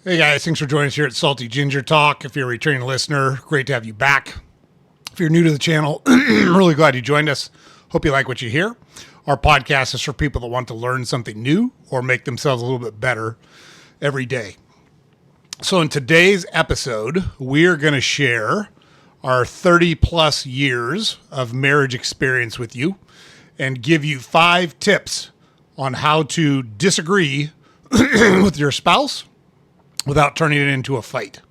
Hey guys, thanks for joining us here at Salty Ginger Talk. If you're a returning listener, great to have you back. If you're new to the channel, I'm really glad you joined us. Hope you like what you hear. Our podcast is for people that want to learn something new or make themselves a little bit better every day. So in today's episode, we're going to share our 30 plus years of marriage experience with you and give you 5 tips on how to disagree with your spouse without turning it into a fight.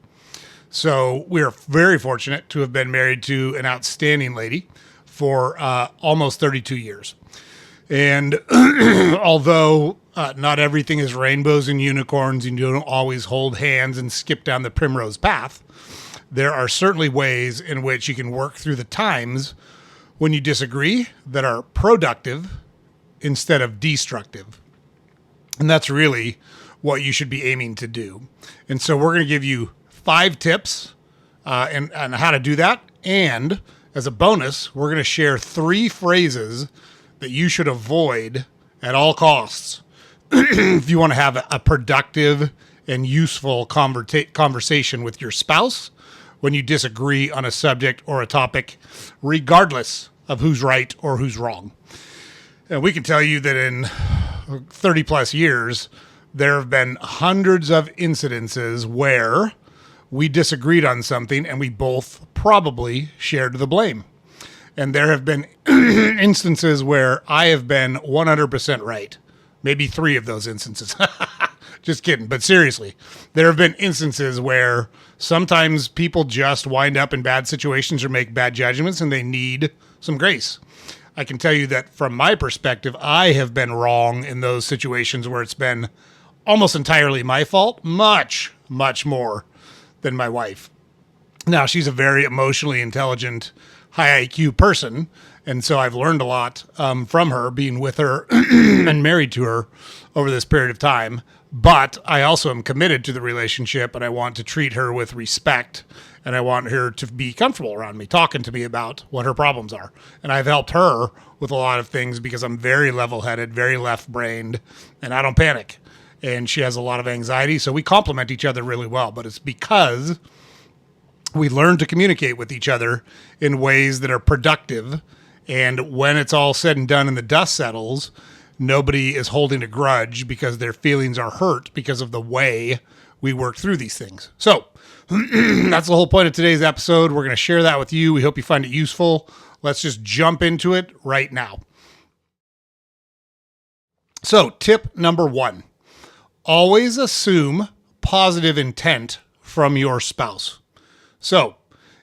So we're very fortunate to have been married to an outstanding lady for almost 32 years. And although not everything is rainbows and unicorns and you don't always hold hands and skip down the primrose path, there are certainly ways in which you can work through the times when you disagree that are productive instead of destructive. And that's really what you should be aiming to do. And so we're going to give you 5 tips on how to do that. And as a bonus, we're going to share 3 phrases that you should avoid at all costs if you want to have a productive and useful conversation with your spouse when you disagree on a subject or a topic, regardless of who's right or who's wrong. And we can tell you that in 30 plus years, there have been hundreds of incidences where we disagreed on something and we both probably shared the blame. And there have been instances where I have been 100% right. Maybe 3 of those instances. Just kidding. But seriously, there have been instances where sometimes people just wind up in bad situations or make bad judgments and they need some grace. I can tell you that from my perspective, I have been wrong in those situations where it's been almost entirely my fault, much, much more than my wife. Now, she's a very emotionally intelligent, high IQ person, and so I've learned a lot from her, being with her and married to her over this period of time. But I also am committed to the relationship, and I want to treat her with respect, and I want her to be comfortable around me, talking to me about what her problems are. And I've helped her with a lot of things because I'm very level-headed, very left-brained, and I don't panic. And she has a lot of anxiety, so we complement each other really well. But it's because we learn to communicate with each other in ways that are productive. And when it's all said and done and the dust settles, nobody is holding a grudge because their feelings are hurt because of the way we work through these things. So that's the whole point of today's episode. We're going to share that with you. We hope you find it useful. Let's just jump into it right now. So tip number 1. Always assume positive intent from your spouse. So,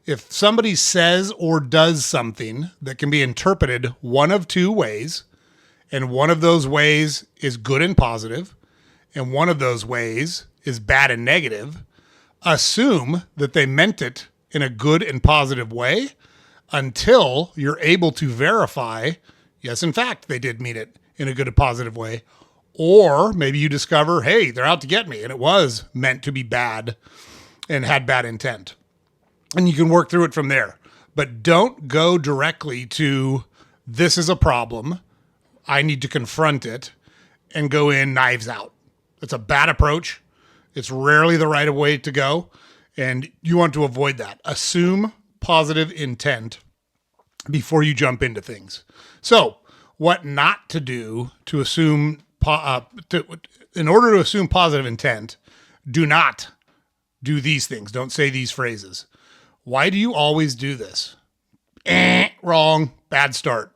if somebody says or does something that can be interpreted one of 2 ways, and one of those ways is good and positive, and one of those ways is bad and negative, assume that they meant it in a good and positive way until you're able to verify, yes, in fact, they did mean it in a good and positive way. Or maybe you discover, hey, they're out to get me, and it was meant to be bad and had bad intent. And you can work through it from there. But don't go directly to, this is a problem, I need to confront it, and go in knives out. It's a bad approach. It's rarely the right way to go, and you want to avoid that. Assume positive intent before you jump into things. So, what not to do to assume in order to assume positive intent, do not do these things. Don't say these phrases. Why do you always do this? Wrong. Bad start.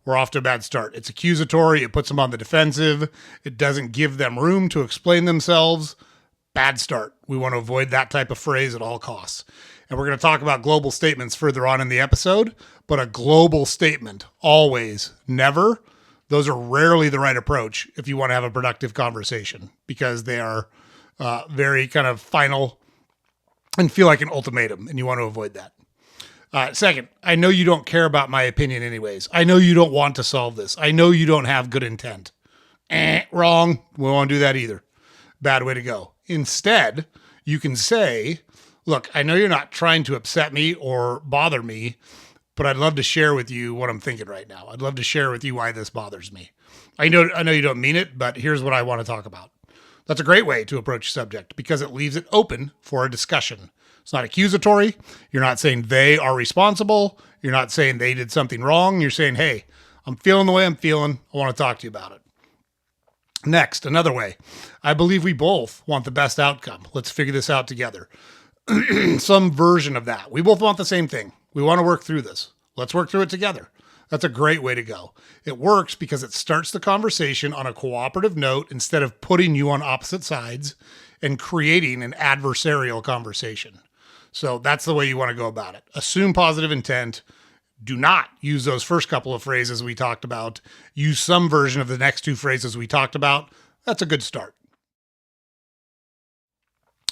We're off to a bad start. It's accusatory. It puts them on the defensive. It doesn't give them room to explain themselves. Bad start. We want to avoid that type of phrase at all costs. And we're going to talk about global statements further on in the episode, but a global statement, always, never, those are rarely the right approach if you want to have a productive conversation because they are very kind of final and feel like an ultimatum, and you want to avoid that. Second, I know you don't care about my opinion anyways. I know you don't want to solve this. I know you don't have good intent. Wrong. We won't do that either. Bad way to go. Instead, you can say, look, I know you're not trying to upset me or bother me, but I'd love to share with you what I'm thinking right now. I'd love to share with you why this bothers me. I know you don't mean it, but here's what I want to talk about. That's a great way to approach a subject because it leaves it open for a discussion. It's not accusatory. You're not saying they are responsible. You're not saying they did something wrong. You're saying, hey, I'm feeling the way I'm feeling. I want to talk to you about it. Next, another way. I believe we both want the best outcome. Let's figure this out together. Some version of that. We both want the same thing. We want to work through this. Let's work through it together. That's a great way to go. It works because it starts the conversation on a cooperative note instead of putting you on opposite sides and creating an adversarial conversation. So that's the way you want to go about it. Assume positive intent. Do not use those first couple of phrases we talked about. Use some version of the next two phrases we talked about. That's a good start.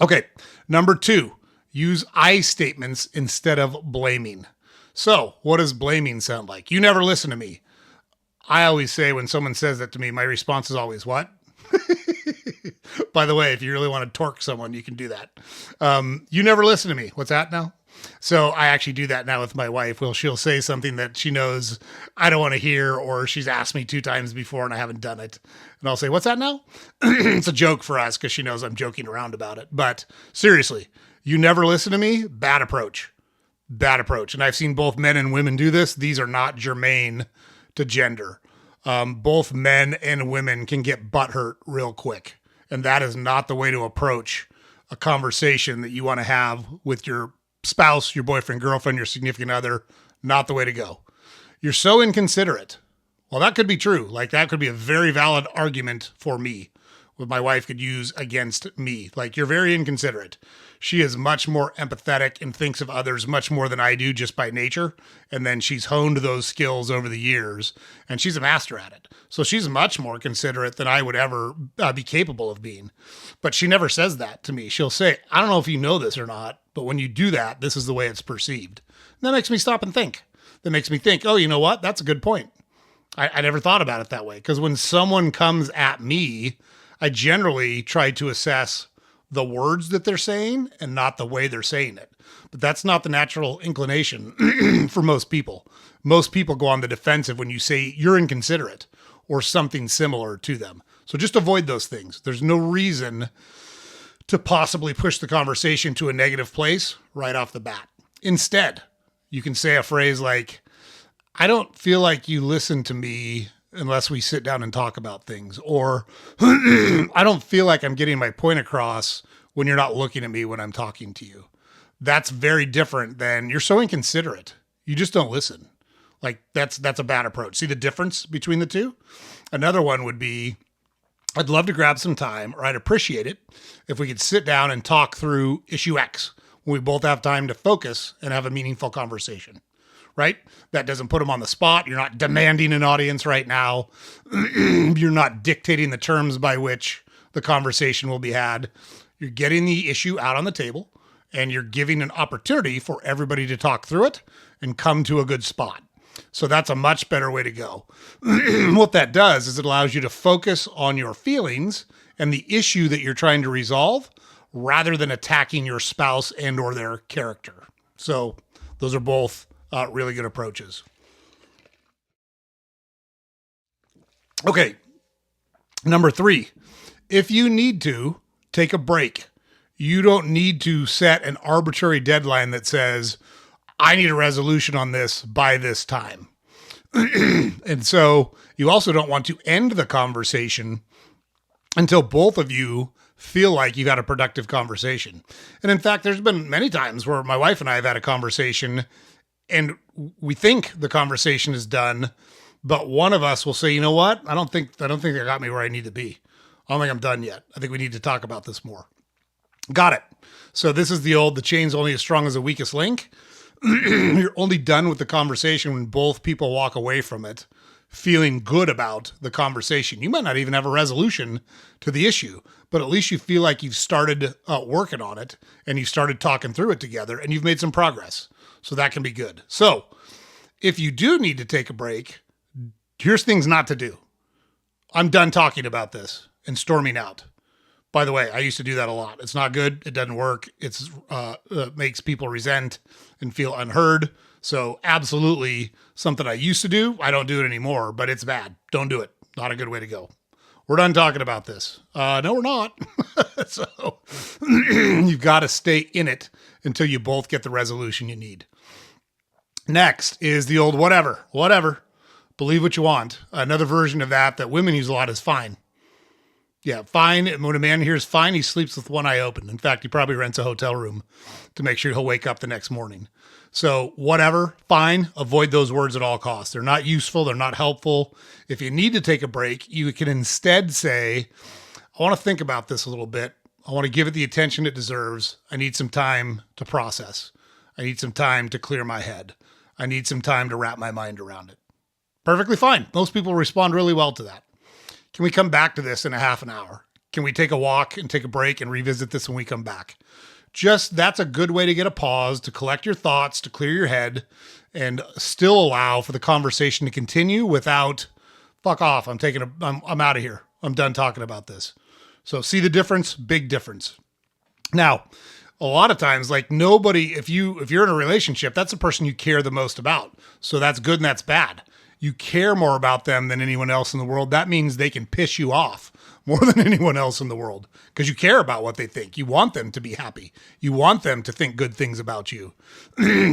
Okay, number 2, use I statements instead of blaming. So, what does blaming sound like? You never listen to me. I always say when someone says that to me, my response is always, what? By the way, if you really want to torque someone, you can do that. You never listen to me. What's that now? So I actually do that now with my wife. Well, she'll say something that she knows I don't want to hear, or she's asked me 2 times before and I haven't done it. And I'll say, what's that now? It's a joke for us because she knows I'm joking around about it. But seriously, you never listen to me? Bad approach. Bad approach. And I've seen both men and women do this. These are not germane to gender. Both men and women can get butthurt real quick. And that is not the way to approach a conversation that you want to have with your spouse, your boyfriend, girlfriend, your significant other. Not the way to go. You're so inconsiderate. Well, that could be true. Like, that could be a very valid argument for me. What my wife could use against me. Like, you're very inconsiderate. She is much more empathetic and thinks of others much more than I do just by nature. And then she's honed those skills over the years, and she's a master at it. So she's much more considerate than I would ever be capable of being. But she never says that to me. She'll say, I don't know if you know this or not, but when you do that, this is the way it's perceived. And that makes me stop and think. That makes me think, oh, you know what? That's a good point. I never thought about it that way. Because when someone comes at me, I generally try to assess the words that they're saying and not the way they're saying it. But that's not the natural inclination for most people. Most people go on the defensive when you say you're inconsiderate or something similar to them. So just avoid those things. There's no reason to possibly push the conversation to a negative place right off the bat. Instead, you can say a phrase like, I don't feel like you listen to me unless we sit down and talk about things. Or I don't feel like I'm getting my point across when you're not looking at me when I'm talking to you. That's very different than you're so inconsiderate. You just don't listen. Like that's a bad approach. See the difference between the two? Another one would be, I'd love to grab some time, or I'd appreciate it if we could sit down and talk through issue X when we both have time to focus and have a meaningful conversation. Right? That doesn't put them on the spot. You're not demanding an audience right now. You're not dictating the terms by which the conversation will be had. You're getting the issue out on the table, and you're giving an opportunity for everybody to talk through it and come to a good spot. So that's a much better way to go. What that does is it allows you to focus on your feelings and the issue that you're trying to resolve rather than attacking your spouse and or their character. So those are both really good approaches. Okay. Number 3, if you need to, take a break. You don't need to set an arbitrary deadline that says, I need a resolution on this by this time. And so you also don't want to end the conversation until both of you feel like you've had a productive conversation. And in fact, there's been many times where my wife and I have had a conversation and we think the conversation is done, but one of us will say, you know what? I don't think they got me where I need to be. I don't think I'm done yet. I think we need to talk about this more. Got it. So this is the chain's only as strong as the weakest link. You're only done with the conversation when both people walk away from it feeling good about the conversation. You might not even have a resolution to the issue, but at least you feel like you've started working on it and you've started talking through it together and you've made some progress. So that can be good. So if you do need to take a break, here's things not to do. I'm done talking about this and storming out. By the way, I used to do that a lot. It's not good. It doesn't work. It makes people resent and feel unheard. So absolutely something I used to do. I don't do it anymore, but it's bad. Don't do it. Not a good way to go. we're done talking about this. No, we're not. So you've got to stay in it until you both get the resolution you need. Next is the old whatever. Believe what you want. Another version of that women use a lot is fine. Yeah, fine. And when a man hears fine, he sleeps with one eye open. In fact, he probably rents a hotel room to make sure he'll wake up the next morning. So whatever, fine. Avoid those words at all costs. They're not useful. They're not helpful. If you need to take a break, you can instead say, I want to think about this a little bit. I want to give it the attention it deserves. I need some time to process. I need some time to clear my head. I need some time to wrap my mind around it. Perfectly fine. Most people respond really well to that. Can we come back to this in a half an hour? Can we take a walk and take a break and revisit this when we come back? That's a good way to get a pause, to collect your thoughts, to clear your head, and still allow for the conversation to continue without, fuck off, I'm out of here. I'm done talking about this. So see the difference? Big difference. Now, a lot of times, like nobody, if you're in a relationship, that's the person you care the most about. So that's good and that's bad. You care more about them than anyone else in the world. That means they can piss you off more than anyone else in the world because you care about what they think. You want them to be happy. You want them to think good things about you.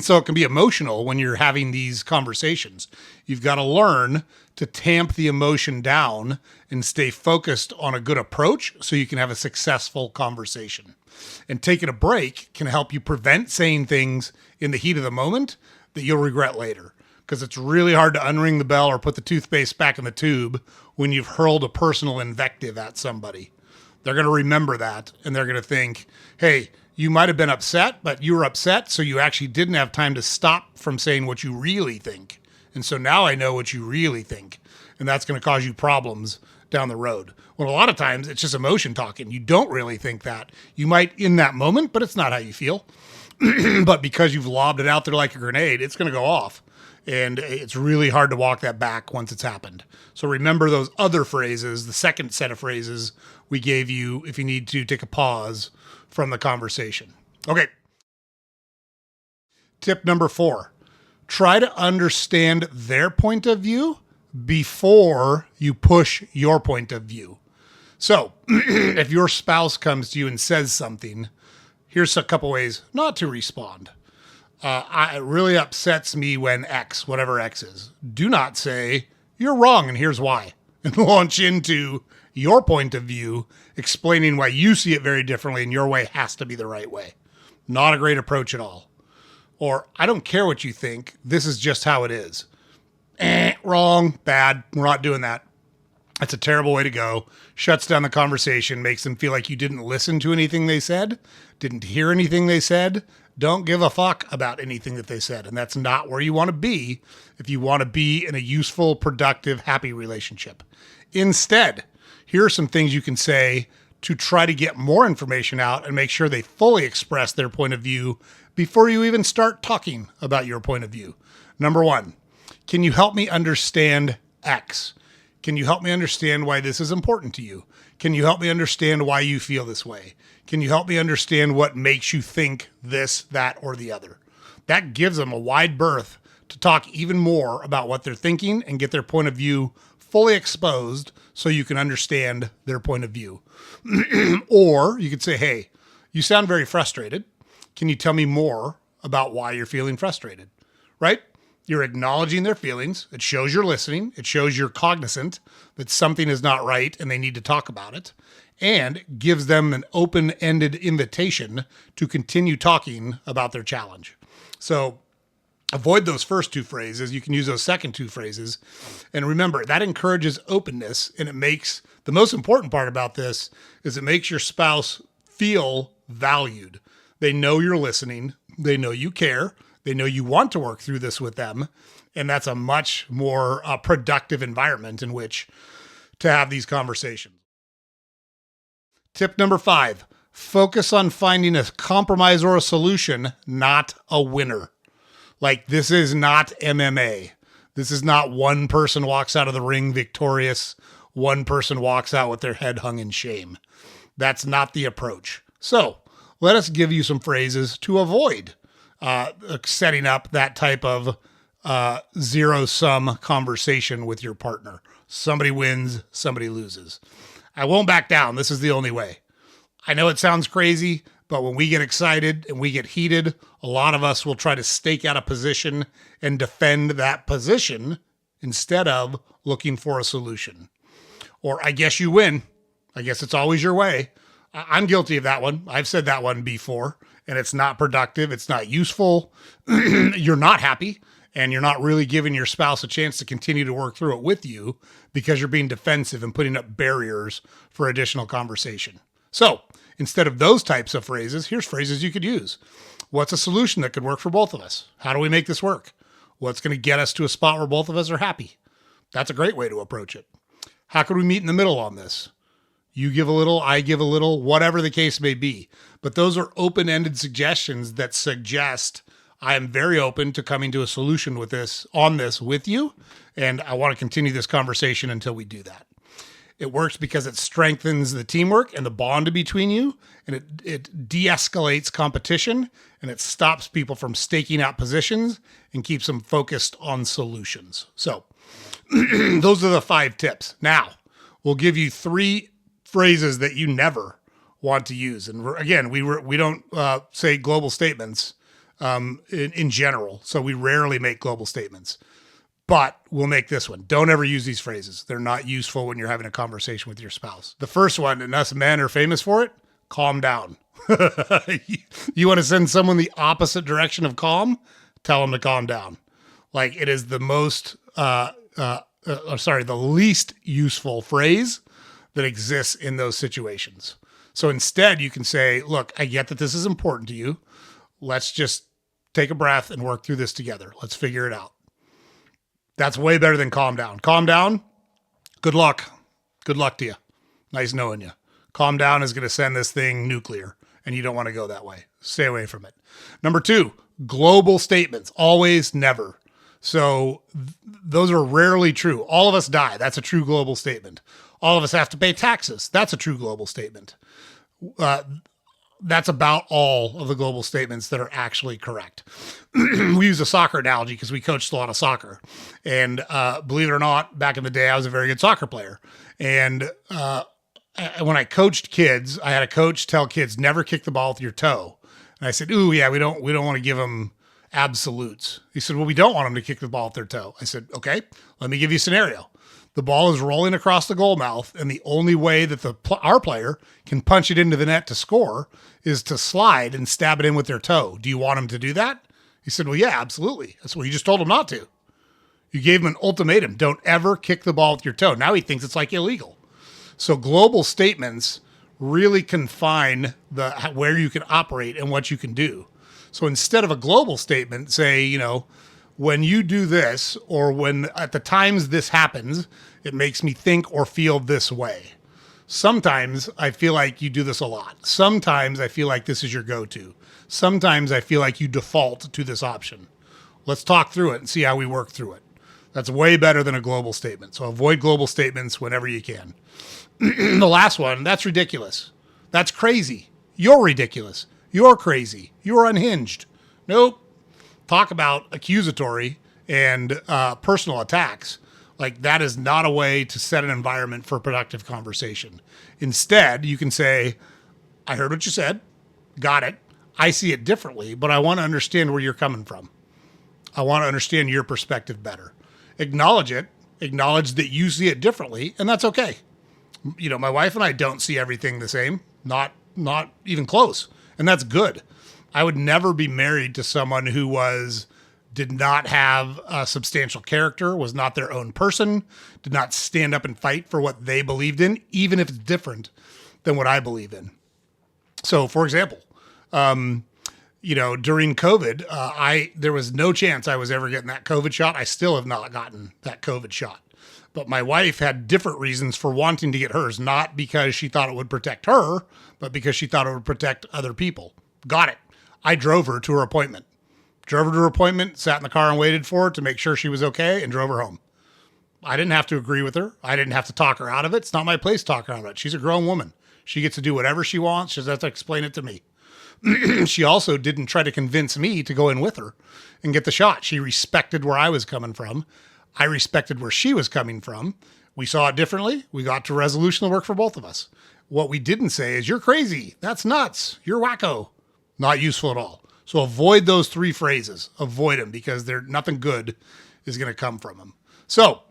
So it can be emotional when you're having these conversations. You've got to learn to tamp the emotion down and stay focused on a good approach so you can have a successful conversation. And taking a break can help you prevent saying things in the heat of the moment that you'll regret later. Because it's really hard to unring the bell or put the toothpaste back in the tube when you've hurled a personal invective at somebody. They're going to remember that, and they're going to think, hey, you might have been upset, but you were upset, so you actually didn't have time to stop from saying what you really think. And so now I know what you really think, and that's going to cause you problems down the road. Well, a lot of times it's just emotion talking. You don't really think that. You might in that moment, but it's not how you feel. But because you've lobbed it out there like a grenade, it's going to go off. And it's really hard to walk that back once it's happened. So remember those other phrases, the second set of phrases we gave you if you need to take a pause from the conversation. Okay. Tip number 4, try to understand their point of view before you push your point of view. So if your spouse comes to you and says something, here's a couple ways not to respond. It really upsets me when X, whatever X is. Do not say, you're wrong and here's why. And launch into your point of view, explaining why you see it very differently and your way has to be the right way. Not a great approach at all. Or, I don't care what you think. This is just how it is. Wrong, bad. We're not doing that. That's a terrible way to go. Shuts down the conversation, makes them feel like you didn't listen to anything they said, didn't hear anything they said, don't give a fuck about anything that they said. And that's not where you want to be if you want to be in a useful, productive, happy relationship. Instead, here are some things you can say to try to get more information out and make sure they fully express their point of view before you even start talking about your point of view. Number 1, can you help me understand X? Can you help me understand why this is important to you? Can you help me understand why you feel this way? Can you help me understand what makes you think this, that, or the other? That gives them a wide berth to talk even more about what they're thinking and get their point of view fully exposed so you can understand their point of view. Or you could say, hey, you sound very frustrated. Can you tell me more about why you're feeling frustrated? Right? You're acknowledging their feelings. It shows you're listening. It shows you're cognizant that something is not right and they need to talk about it, and gives them an open-ended invitation to continue talking about their challenge. So avoid those first 2 phrases. You can use those second 2 phrases. And remember, that encourages openness, and it makes, the most important part about this is it makes your spouse feel valued. They know you're listening. They know you care. They know you want to work through this with them. And that's a much more productive environment in which to have these conversations. Tip number 5, focus on finding a compromise or a solution, not a winner. Like, this is not MMA. This is not one person walks out of the ring victorious, one person walks out with their head hung in shame. That's not the approach. So let us give you some phrases to avoid setting up that type of zero-sum conversation with your partner. Somebody wins, somebody loses. I won't back down. This is the only way. I know it sounds crazy, but when we get excited and we get heated, a lot of us will try to stake out a position and defend that position instead of looking for a solution. Or I guess you win. I guess it's always your way. I'm guilty of that one. I've said that one before, and it's not productive. It's not useful. You're not happy, and you're not really giving your spouse a chance to continue to work through it with you because you're being defensive and putting up barriers for additional conversation. So instead of those types of phrases, here's phrases you could use. What's a solution that could work for both of us? How do we make this work? What's going to get us to a spot where both of us are happy? That's a great way to approach it. How could we meet in the middle on this? You give a little, I give a little, whatever the case may be. But those are open-ended suggestions that suggest I am very open to coming to a solution with this, on this with you. And I want to continue this conversation until we do that. It works because it strengthens the teamwork and the bond between you, and it de-escalates competition, and it stops people from staking out positions and keeps them focused on solutions. So those are the 5 tips. Now, we'll give you 3 phrases that you never want to use. And again, we don't say global statements in general, so we rarely make global statements. But we'll make this one. Don't ever use these phrases. They're not useful when you're having a conversation with your spouse. The first one, and us men are famous for it, calm down. You want to send someone the opposite direction of calm? Tell them to calm down. Like, it is the the least useful phrase that exists in those situations. So instead, you can say, look, I get that this is important to you. Let's just take a breath and work through this together. Let's figure it out. That's way better than calm down. Calm down. Good luck. Good luck to you. Nice knowing you. Calm down is going to send this thing nuclear, and you don't want to go that way. Stay away from it. Number 2, global statements. Always, never. So those are rarely true. All of us die. That's a true global statement. All of us have to pay taxes. That's a true global statement. That's about all of the global statements that are actually correct. We use a soccer analogy because we coached a lot of soccer. And believe it or not, back in the day, I was a very good soccer player. And when I coached kids, I had a coach tell kids, never kick the ball with your toe. And I said, ooh, yeah, we don't want to give them absolutes. He said, well, we don't want them to kick the ball with their toe. I said, okay, let me give you a scenario. The ball is rolling across the goal mouth, and the only way that our player can punch it into the net to score is to slide and stab it in with their toe. Do you want him to do that? He said, well, yeah, absolutely. That's what you just told him not to. You gave him an ultimatum. Don't ever kick the ball with your toe. Now he thinks it's like illegal. So global statements really confine where you can operate and what you can do. So instead of a global statement, say, when you do this, or when at the times this happens, it makes me think or feel this way. Sometimes I feel like you do this a lot. Sometimes I feel like this is your go-to. Sometimes I feel like you default to this option. Let's talk through it and see how we work through it. That's way better than a global statement. So avoid global statements whenever you can. The last one, that's ridiculous. That's crazy. You're ridiculous. You're crazy. You're unhinged. Nope. Talk about accusatory and personal attacks. Like, that is not a way to set an environment for productive conversation. Instead, you can say, I heard what you said. Got it. I see it differently, but I want to understand where you're coming from. I want to understand your perspective better. Acknowledge it. Acknowledge that you see it differently, and that's okay. My wife and I don't see everything the same. Not even close. And that's good. I would never be married to someone who did not have a substantial character, was not their own person, did not stand up and fight for what they believed in, even if it's different than what I believe in. So, for example, during COVID, there was no chance I was ever getting that COVID shot. I still have not gotten that COVID shot. But my wife had different reasons for wanting to get hers, not because she thought it would protect her, but because she thought it would protect other people. Got it. I drove her to her appointment. Sat in the car and waited for her to make sure she was okay, and drove her home. I didn't have to agree with her. I didn't have to talk her out of it. It's not my place to talk her out of it. She's a grown woman. She gets to do whatever she wants. She doesn't have to explain it to me. She also didn't try to convince me to go in with her and get the shot. She respected where I was coming from. I respected where she was coming from. We saw it differently. We got to a resolution that worked for both of us. What we didn't say is, you're crazy. That's nuts. You're wacko. Not useful at all. So avoid those three phrases. Avoid them because nothing good is going to come from them. So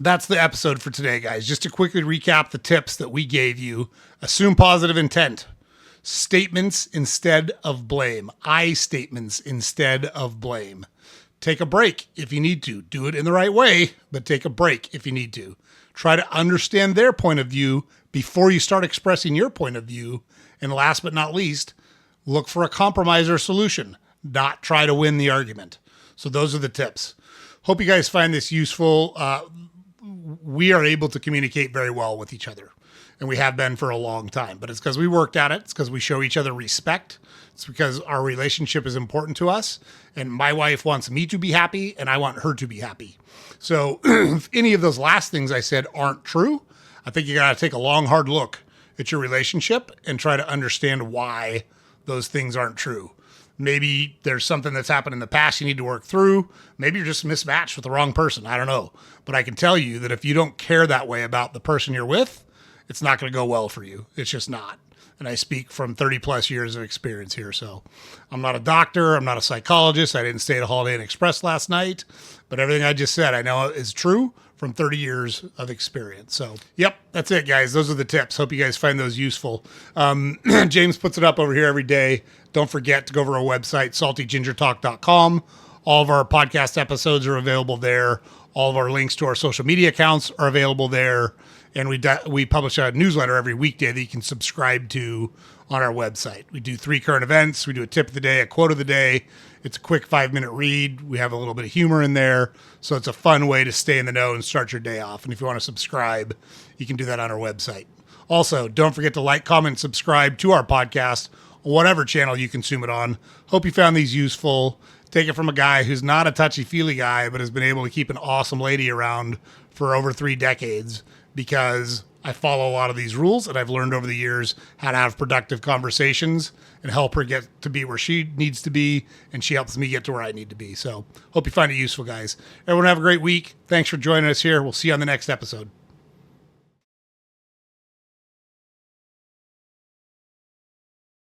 that's the episode for today, guys. Just to quickly recap the tips that we gave you. Assume positive intent. Statements instead of blame. I statements instead of blame. Take a break if you need to. Do it in the right way, but take a break if you need to. Try to understand their point of view before you start expressing your point of view. And last but not least, look for a compromise or solution, not try to win the argument. So those are the tips. Hope you guys find this useful. We are able to communicate very well with each other, and we have been for a long time, but it's because we worked at it. It's because we show each other respect. It's because our relationship is important to us, and my wife wants me to be happy, and I want her to be happy. So if any of those last things I said aren't true, I think you got to take a long, hard look at your relationship and try to understand why those things aren't true. Maybe there's something that's happened in the past you need to work through. Maybe you're just mismatched with the wrong person. I don't know. But I can tell you that if you don't care that way about the person you're with, it's not going to go well for you. It's just not. And I speak from 30 plus years of experience here. So I'm not a doctor. I'm not a psychologist. I didn't stay at a Holiday Inn Express last night. But everything I just said, I know is true from 30 years of experience. So, yep, that's it, guys. Those are the tips. Hope you guys find those useful. James puts it up over here every day. Don't forget to go over our website, saltygingertalk.com. All of our podcast episodes are available there. All of our links to our social media accounts are available there. And we publish a newsletter every weekday that you can subscribe to on our website. We do 3 current events. We do a tip of the day, a quote of the day. It's a quick 5-minute read. We have a little bit of humor in there. So it's a fun way to stay in the know and start your day off. And if you want to subscribe, you can do that on our website. Also, don't forget to like, comment, subscribe to our podcast on whatever channel you consume it on. Hope you found these useful. Take it from a guy who's not a touchy-feely guy, but has been able to keep an awesome lady around for over 3 decades because I follow a lot of these rules, and I've learned over the years how to have productive conversations and help her get to be where she needs to be, and she helps me get to where I need to be. So hope you find it useful, guys. Everyone have a great week. Thanks for joining us here. We'll see you on the next episode.